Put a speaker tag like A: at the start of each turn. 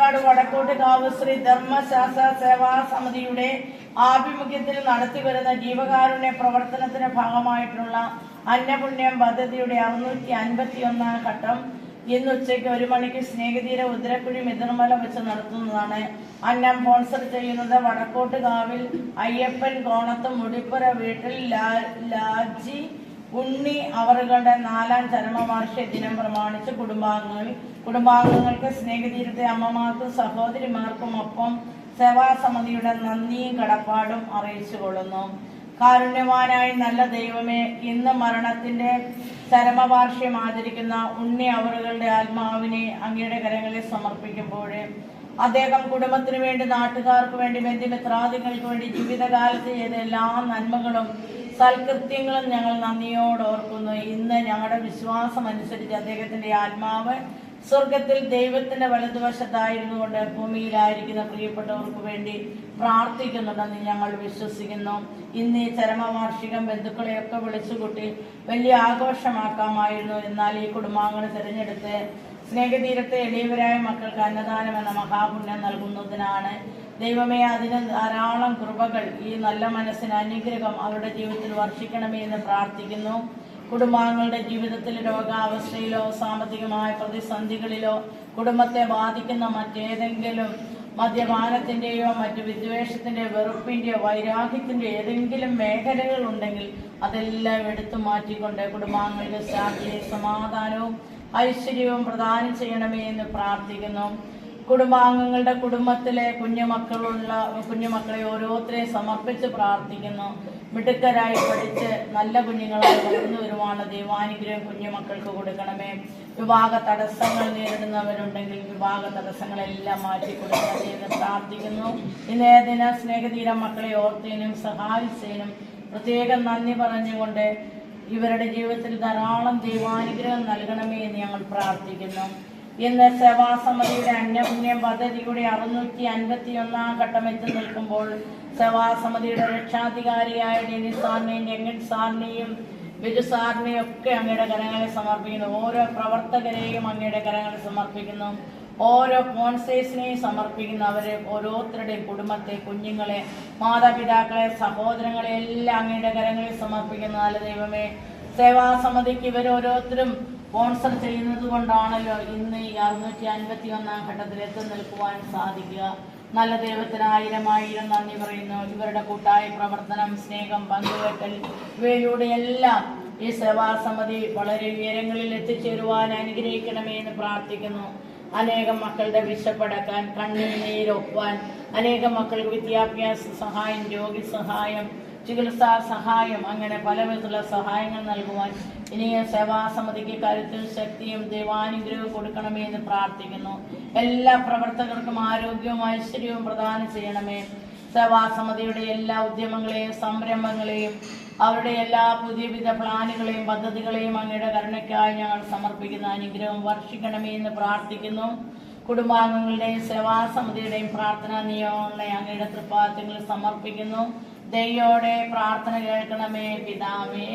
A: പാലക്കാട് വടക്കോട്ടുകാവ് ശ്രീ ധർമ്മശാസ്ത്ര സേവാ സമിതിയുടെ ആഭിമുഖ്യത്തിൽ നടത്തിവരുന്ന ജീവകാരുണ്യ പ്രവർത്തനത്തിന്റെ ഭാഗമായിട്ടുള്ള അന്നപുണ്യം പദ്ധതിയുടെ 651 ഘട്ടം ഇന്ന് ഉച്ചയ്ക്ക് 1 മണിക്ക് സ്നേഹതീര ഉദരക്കുഴി മിതിർമല വെച്ച് നടത്തുന്നതാണ്. അന്നം സ്പോൺസർ ചെയ്യുന്നത് വടക്കോട്ടുകാവിൽ അയ്യപ്പൻ കോണത്ത് മുടിപ്പുര വീട്ടിൽ ലാജി ഉണ്ണി അവറുകളുടെ 4ാം ചരമവാർഷിക ദിനം പ്രമാണിച്ച് കുടുംബാംഗങ്ങൾക്ക് സ്നേഹതീരത്തെ അമ്മമാർക്കും സഹോദരിമാർക്കും ഒപ്പം സേവാസമിതിയുടെ നന്ദിയും കടപ്പാടും അറിയിച്ചുകൊള്ളുന്നു. കാരുണ്യവാനായ നല്ല ദൈവമേ, ഇന്ന് മരണത്തിന്റെ ചരമവാർഷികം ആചരിക്കുന്ന ഉണ്ണി അവറുകളുടെ ആത്മാവിനെ അങ്ങയുടെ കരങ്ങളിൽ സമർപ്പിക്കുമ്പോൾ അദ്ദേഹം കുടുംബത്തിന് വേണ്ടി, നാട്ടുകാർക്ക് വേണ്ടി, ബന്ധുമിത്രാദികൾക്ക് വേണ്ടി ജീവിതകാലത്ത് ചെയ്ത എല്ലാ നന്മകളും സൽകൃത്യങ്ങളും ഞങ്ങൾ നന്ദിയോട് ഓർക്കുന്നു. ഇന്ന് ഞങ്ങളുടെ വിശ്വാസം അനുസരിച്ച് അദ്ദേഹത്തിന്റെ ആത്മാവ് സ്വർഗത്തിൽ ദൈവത്തിന്റെ വലതുവശത്തായിരുന്നു കൊണ്ട് ഭൂമിയിലായിരിക്കുന്ന പ്രിയപ്പെട്ടവർക്ക് വേണ്ടി പ്രാർത്ഥിക്കുന്നുണ്ടെന്ന് ഞങ്ങൾ വിശ്വസിക്കുന്നു. ഇന്ന് ഈ ചരമവാർഷികം ബന്ധുക്കളെയൊക്കെ വിളിച്ചുകൂട്ടി വലിയ ആഘോഷമാക്കാമായിരുന്നു. എന്നാൽ ഈ കുടുംബാംഗങ്ങൾ തിരഞ്ഞെടുത്ത് സ്നേഹതീരത്തെ എളിയവരായ മക്കൾക്ക് അന്നദാനം എന്ന മഹാപുണ്യം നൽകുന്നതിനാണ്. ദൈവമേ, അതിന് ധാരാളം കൃപകൾ, ഈ നല്ല മനസ്സിന് അനുഗ്രഹം അവരുടെ ജീവിതത്തിൽ വർഷിക്കണമേ എന്ന് പ്രാർത്ഥിക്കുന്നു. കുടുംബാംഗങ്ങളുടെ ജീവിതത്തിൽ രോഗാവസ്ഥയിലോ സാമ്പത്തികമായ പ്രതിസന്ധികളിലോ കുടുംബത്തെ ബാധിക്കുന്ന മറ്റേതെങ്കിലും മദ്യപാനത്തിന്റെയോ മറ്റു വിദ്വേഷത്തിന്റെയോ വെറുപ്പിന്റെയോ വൈരാഗ്യത്തിന്റെയോ ഏതെങ്കിലും മേഖലകൾ ഉണ്ടെങ്കിൽ അതെല്ലാം എടുത്തു മാറ്റിക്കൊണ്ട് കുടുംബാംഗങ്ങൾക്ക് ശാന്തിയും സമാധാനവും ഐശ്വര്യവും പ്രദാനം ചെയ്യണമേ എന്ന് പ്രാർത്ഥിക്കുന്നു. കുടുംബാംഗങ്ങളുടെ കുടുംബത്തിലെ കുഞ്ഞുമക്കളെ ഓരോരുത്തരെ സമർപ്പിച്ച് പ്രാർത്ഥിക്കുന്നു. മിടുക്കരായി പഠിച്ച് നല്ല കുഞ്ഞുങ്ങളായി വളർന്നു വരുവാനുള്ള ദൈവാനുഗ്രഹം കുഞ്ഞുമക്കൾക്ക് കൊടുക്കണമേ. വിവാഹ തടസ്സങ്ങൾ നേരിടുന്നവരുണ്ടെങ്കിൽ വിവാഹ തടസ്സങ്ങളെല്ലാം മാറ്റിക്കൊടുക്കണമേ എന്ന് പ്രാർത്ഥിക്കുന്നു. ഇന്നേ ദിന സ്നേഹതീരം മക്കളെ ഓർത്തതിനും സഹായിച്ചതിനും പ്രത്യേകം നന്ദി പറഞ്ഞുകൊണ്ട് ഇവരുടെ ജീവിതത്തിൽ ധാരാളം ദൈവാനുഗ്രഹം നൽകണമേ എന്ന് ഞങ്ങൾ പ്രാർത്ഥിക്കുന്നു. ഇന്ന് സേവാസമിതിയുടെ അന്നപുണ്യം പദ്ധതിയുടെ 651 ഘട്ടം എത്തി നിൽക്കുമ്പോൾ സേവാസമിതിയുടെ രക്ഷാധികാരിയായ ഡെനിസ് സാറിനെയും ജംഗൻ സാറിനെയും ബിജു സാറിനെയും ഒക്കെ അങ്ങയുടെ കരങ്ങളിൽ സമർപ്പിക്കുന്നു. ഓരോ പ്രവർത്തകരെയും അങ്ങയുടെ കരങ്ങളിൽ സമർപ്പിക്കുന്നു. ഓരോ സ്പോൺസേഴ്സിനെയും സമർപ്പിക്കുന്നു. അവരെ ഓരോരുത്തരുടെയും കുടുംബത്തെ, കുഞ്ഞുങ്ങളെ, മാതാപിതാക്കളെ, സഹോദരങ്ങളെ എല്ലാം അങ്ങയുടെ കരങ്ങളിൽ സമർപ്പിക്കുന്നു. നല്ല ദൈവമേ, സേവാസമിതിക്ക് ഇവരോരോരുത്തരും സ്പോൺസർ ചെയ്യുന്നത് കൊണ്ടാണല്ലോ ഇന്ന് ഈ 651 ഘട്ടത്തിൽ എത്തി നിൽക്കുവാൻ സാധിക്കുക. നല്ല ദൈവത്തിന് 1000 നന്ദി പറയുന്നു. ഇവരുടെ കൂട്ടായ പ്രവർത്തനം, സ്നേഹം, പങ്കുവെക്കൽ ഇവയിലൂടെ എല്ലാം ഈ സേവാസമിതി വളരെ ഉയരങ്ങളിൽ എത്തിച്ചേരുവാൻ അനുഗ്രഹിക്കണമേ എന്ന് പ്രാർത്ഥിക്കുന്നു. അനേകം മക്കളുടെ വിശപ്പടക്കാൻ, കണ്ണിൽ നീരൊപ്പാൻ, അനേകം മക്കൾക്ക് വിദ്യാഭ്യാസ സഹായം, രോഗി സഹായം, ചികിത്സാ സഹായം, അങ്ങനെ പല വിധത്തിലുള്ള സഹായങ്ങൾ നൽകുവാൻ ഇനിയും സേവാസമിതിക്ക് കരുത്തും ശക്തിയും ദൈവാനുഗ്രഹവും കൊടുക്കണമേ എന്ന് പ്രാർത്ഥിക്കുന്നു. എല്ലാ പ്രവർത്തകർക്കും ആരോഗ്യവും ഐശ്വര്യവും പ്രദാനം ചെയ്യണമേ. സേവാസമിതിയുടെ എല്ലാ ഉദ്യമങ്ങളെയും സംരംഭങ്ങളെയും അവരുടെ എല്ലാ പുതിയവിധ പ്ലാനുകളെയും പദ്ധതികളെയും അങ്ങയുടെ കരുണയ്ക്കായി ഞങ്ങൾ സമർപ്പിക്കുന്ന അനുഗ്രഹം വർഷിക്കണമേ എന്ന് പ്രാർത്ഥിക്കുന്നു. കുടുംബാംഗങ്ങളുടെയും സേവാസമിതിയുടെയും പ്രാർത്ഥനാ നിയോഗങ്ങളെ അങ്ങയുടെ തൃപ്പാദങ്ങളിൽ സമർപ്പിക്കുന്നു. ദൈവയോടെ പ്രാർത്ഥന കേൾക്കണമേ പിതാവേ.